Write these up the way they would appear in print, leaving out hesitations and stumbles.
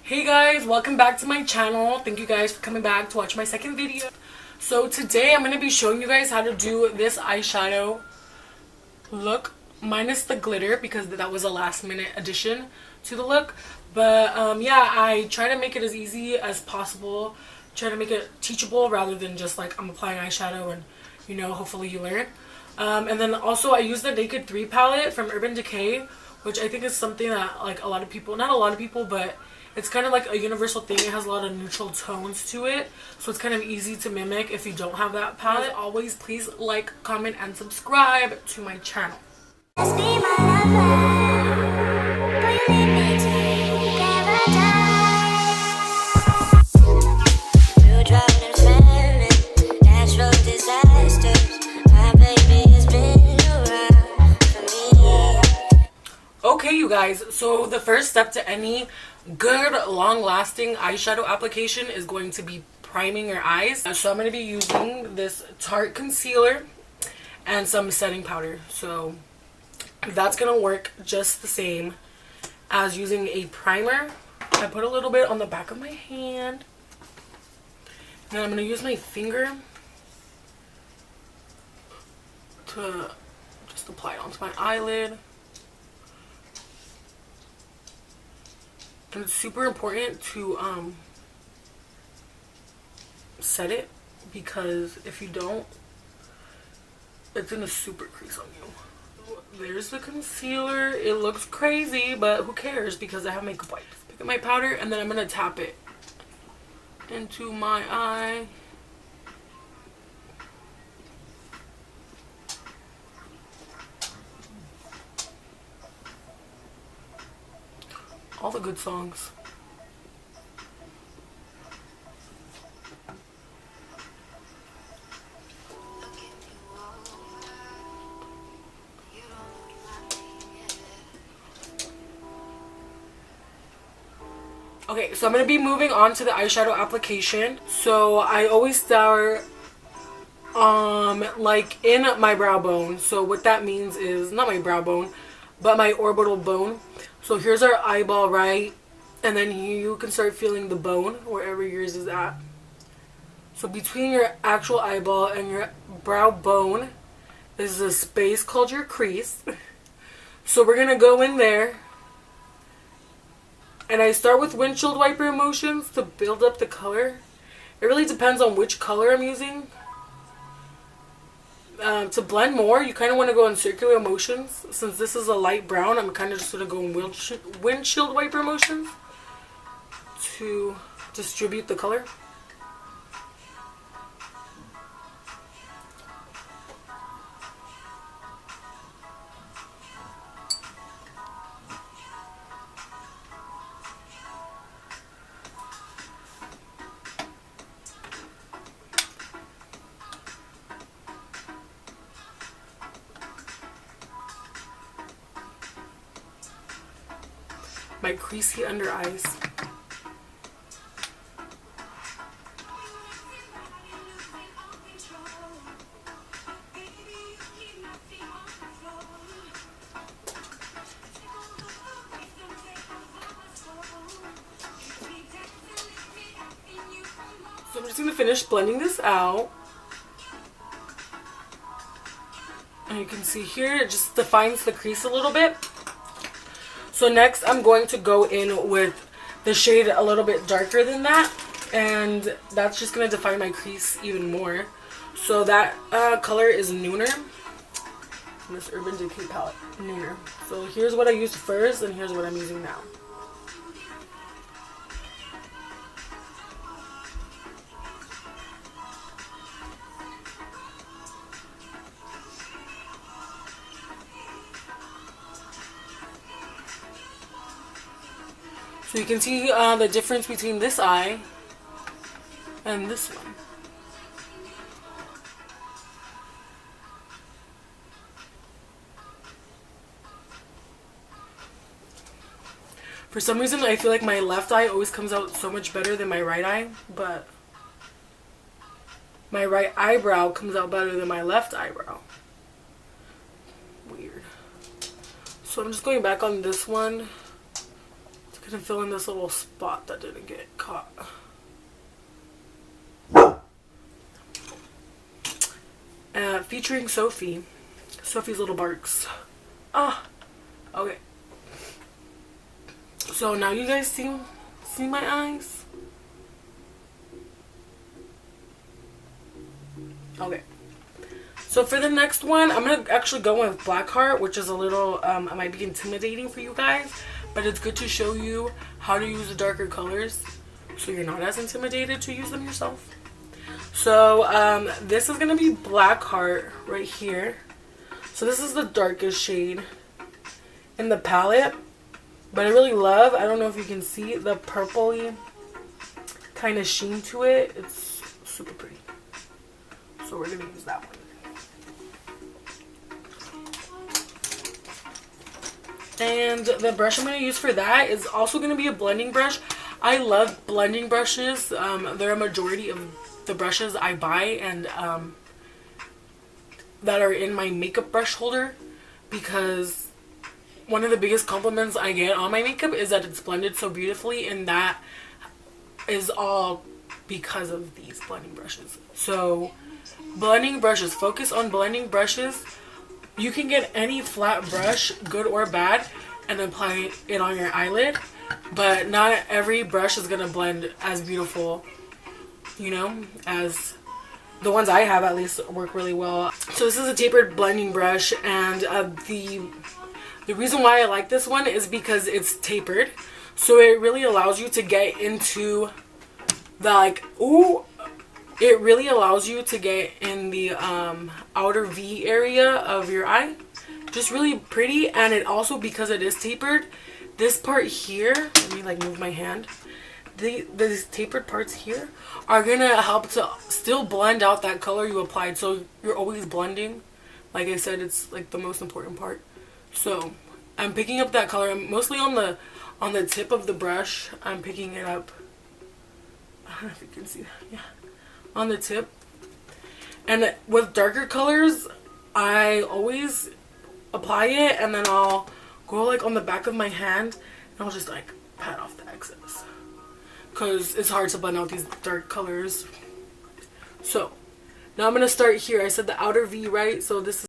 Hey guys, welcome back to my channel. Thank you guys for coming back to watch my second video. So today I'm going to be showing you guys how to do this eyeshadow look minus the glitter because that was a last minute addition to the look. But yeah, I try to make it as easy as possible. Try to make it teachable rather than just like I'm applying eyeshadow and hopefully you learn. And then also I use the Naked 3 palette from Urban Decay, which I think is something that like a lot of people, not a lot of people, but it's kind of like a universal thing. It has a lot of neutral tones to it, so it's kind of easy to mimic if you don't have that palette. As always, please like, comment, and subscribe to my channel. Okay, you guys, so the first step to any good long-lasting eyeshadow application is going to be priming your eyes. So I'm going to be using this Tarte concealer and some setting powder. So that's going to work just the same as using a primer. I put a little bit on the back of my hand. And I'm going to use my finger to just apply it onto my eyelid. And it's super important to set it, because if you don't, it's gonna super crease on you. There's the concealer. It looks crazy, but who cares because I have makeup wipes. Pick up my powder and then I'm gonna tap it into my eye. All the good songs. Okay, so I'm going to be moving on to the eyeshadow application. So I always start like in my brow bone. So what that means is not my brow bone, but my orbital bone. So here's our eyeball, right? And then you can start feeling the bone wherever yours is at. So between your actual eyeball and your brow bone is a space called your crease. So we're going to go in there. And I start with windshield wiper motions to build up the color. It really depends on which color I'm using. To blend more, you kind of want to go in circular motions. Since this is a light brown, I'm kind of just going to go in windshield wiper motions to distribute the color. My creasy under eyes. So I'm just going to finish blending this out. And you can see here it just defines the crease a little bit. So next I'm going to go in with the shade a little bit darker than that, and that's just going to define my crease even more. So that color is Nooner, this Urban Decay palette, Nooner. So here's what I used first and here's what I'm using now. So you can see the difference between this eye and this one. For some reason, I feel like my left eye always comes out so much better than my right eye, but my right eyebrow comes out better than my left eyebrow. Weird. So I'm just going back on this one to Gonna fill in this little spot that didn't get caught. Featuring Sophie. Sophie's Little Barks. Ah, okay. So now you guys see my eyes? Okay. So for the next one, I'm going to actually go with Blackheart, which is a little, it might be intimidating for you guys, but it's good to show you how to use the darker colors so you're not as intimidated to use them yourself. So this is going to be Blackheart right here. So this is the darkest shade in the palette, but I really love, I don't know if you can see the purpley kind of sheen to it. It's super pretty. So we're going to use that one. And the brush I'm going to use for that is also going to be a blending brush. I love blending brushes. They're a majority of the brushes I buy and that are in my makeup brush holder, because one of the biggest compliments I get on my makeup is that it's blended so beautifully, and that is all because of these blending brushes. So blending brushes, focus on blending brushes. You can get any flat brush, good or bad, and apply it on your eyelid, but not every brush is gonna blend as beautiful, you know, as the ones I have at least work really well. So this is a tapered blending brush, and the reason why I like this one is because it's tapered, so it really allows you to get into the like, ooh, it really allows you to get in the outer V area of your eye. Just really pretty. And it also, because it is tapered, this part here, let me like move my hand, these tapered parts here are gonna help to still blend out that color you applied, so you're always blending. Like I said, it's like the most important part. So I'm picking up that color. I'm mostly on the tip of the brush. I'm picking it up. I don't know if you can see that. Yeah, on the tip. And with darker colors, I always apply it, and then I'll go like on the back of my hand, and I'll just like pat off the excess, because it's hard to blend out these dark colors. So now I'm gonna start here. I said the outer V, right? So this is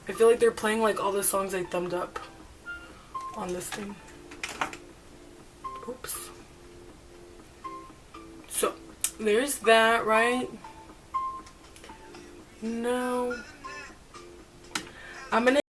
I feel like they're playing like all the songs I thumbed up on this thing. Oops. So there's that, right? No. I'm gonna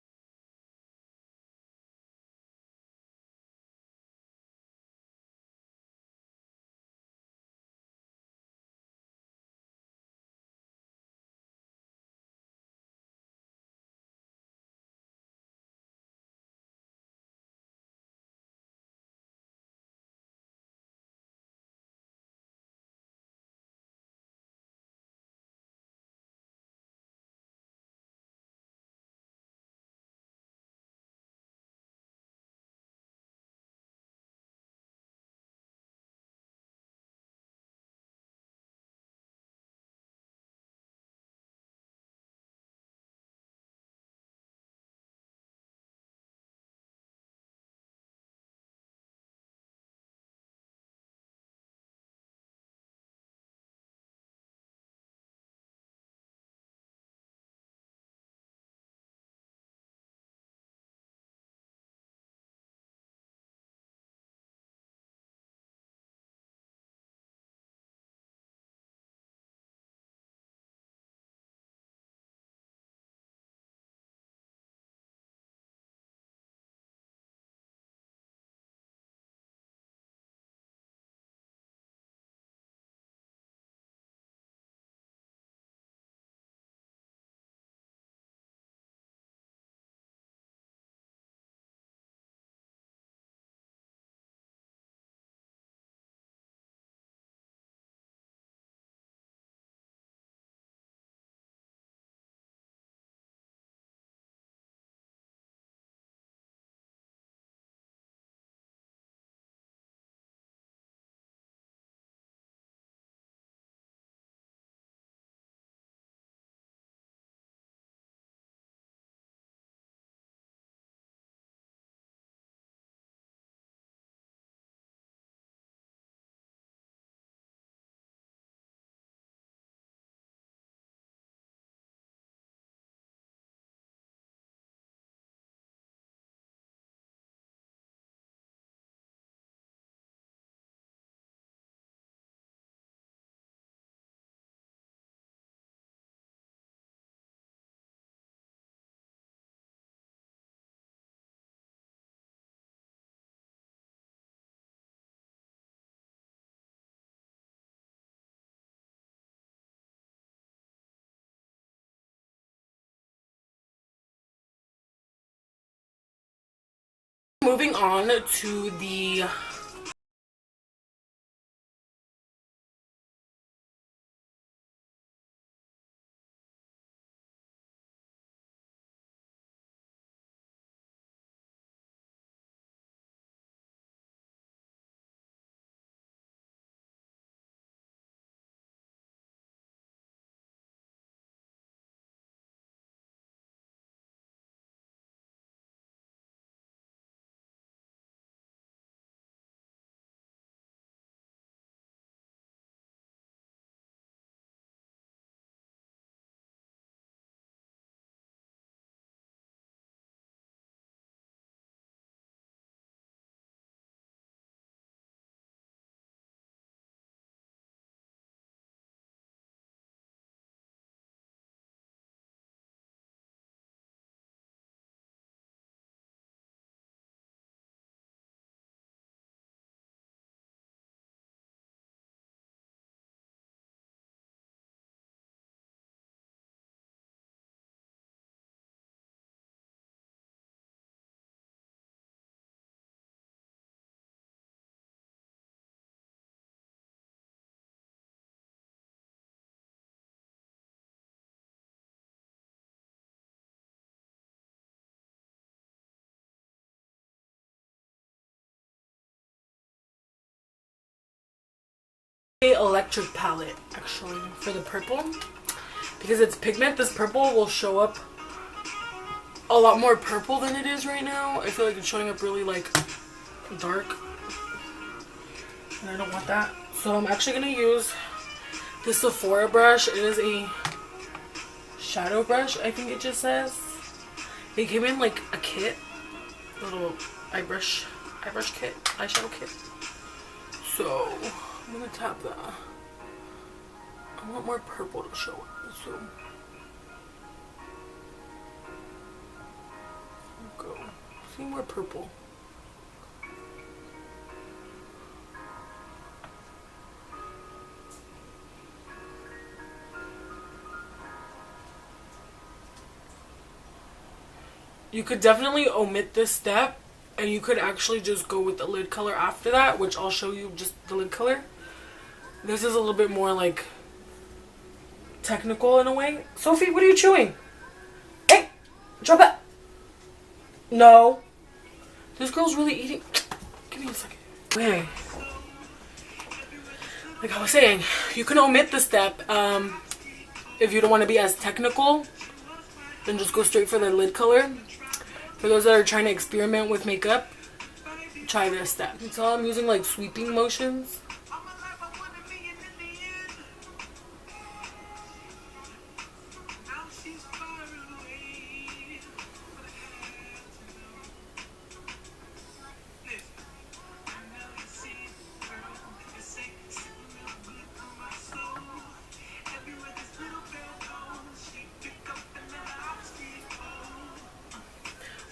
moving on to the electric palette actually for the purple, because it's pigment. This purple will show up a lot more purple than it is right now. I feel like it's showing up really like dark, and I don't want that. So I'm actually gonna use this Sephora brush. It is a shadow brush, I think it just says. It came in like a kit, a little eyeshadow kit. So I'm gonna tap that. I want more purple to show up, so go. See more purple. You could definitely omit this step, and you could actually just go with the lid color after that, which I'll show you just the lid color. This is a little bit more like technical in a way. Sophie, what are you chewing? Hey, drop it. No. This girl's really eating. Give me a second. Okay. Like I was saying, you can omit the step if you don't want to be as technical. Then just go straight for the lid color. For those that are trying to experiment with makeup, try this step. You can tell I'm using like sweeping motions.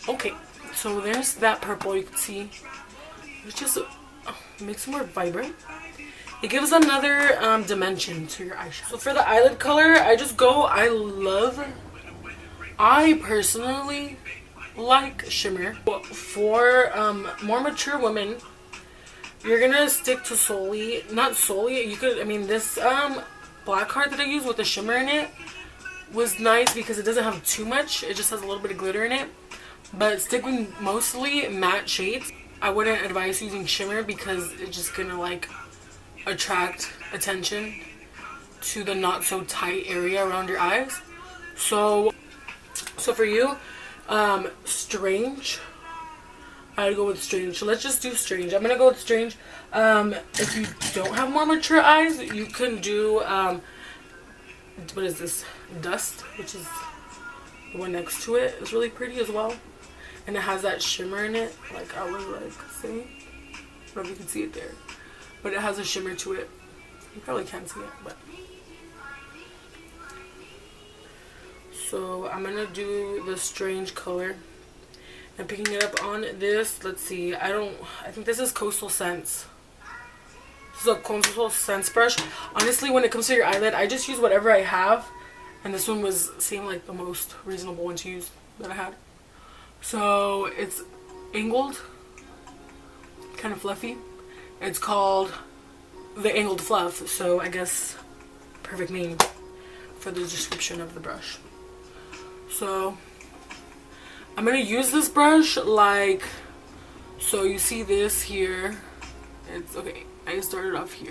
Okay, so there's that purple. You can see it just makes it more vibrant. It gives another dimension to your eyeshadow. So for the eyelid color, I personally like shimmer. But for more mature women, you're gonna stick to not solely, you could, I mean, this black card that I use with the shimmer in it was nice because it doesn't have too much. It just has a little bit of glitter in it. But stick with mostly matte shades. I wouldn't advise using shimmer because it's just gonna like attract attention to the not so tight area around your eyes. So for you, Strange, I'd go with Strange. So let's just do Strange. I'm gonna go with Strange. If you don't have more mature eyes, you can do what is this? Dust, which is the one next to it. It's really pretty as well. And it has that shimmer in it, like I was like saying. I don't know if you can see it there, but it has a shimmer to it. You probably can't see it, but. So I'm gonna do the Strange color. I'm picking it up on this. Let's see. I think this is Coastal Scents. This is a Coastal Scents brush. Honestly, when it comes to your eyelid, I just use whatever I have, and this one seemed like the most reasonable one to use that I had. So it's angled kind of fluffy. It's called the Angled Fluff, so I guess perfect name for the description of the brush. So I'm gonna use this brush like so. You see this here, it's okay. I started off here.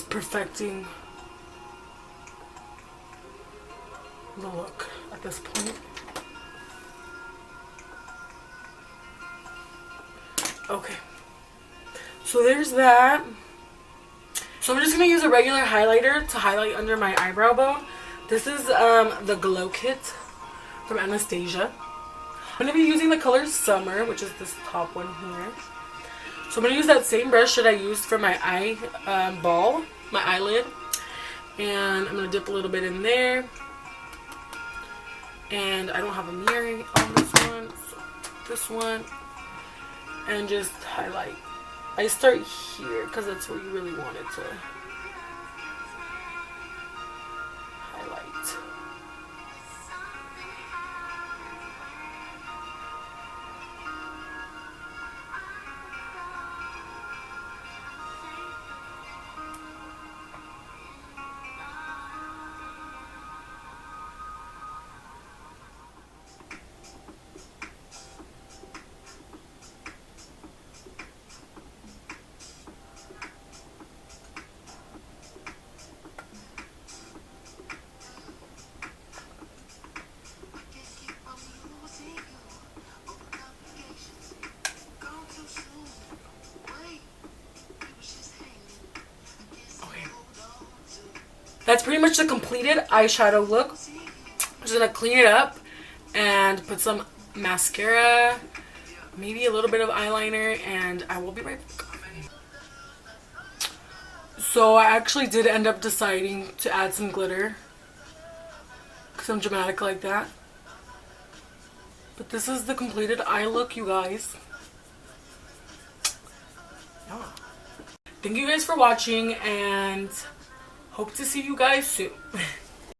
Perfecting the look at this point. Okay, so there's that. So I'm just gonna use a regular highlighter to highlight under my eyebrow bone. This is the Glow Kit from Anastasia. I'm gonna be using the color Summer, which is this top one here. So I'm gonna use that same brush that I used for my my eyelid, and I'm gonna dip a little bit in there. And I don't have a mirror on this one, so this one, and just highlight. I start here because that's where you really want it to highlight. That's pretty much the completed eyeshadow look. I'm just gonna clean it up and put some mascara, maybe a little bit of eyeliner, and I will be right back. So I actually did end up deciding to add some glitter because I'm dramatic like that. But this is the completed eye look, you guys. Yeah. Thank you guys for watching, and hope to see you guys soon.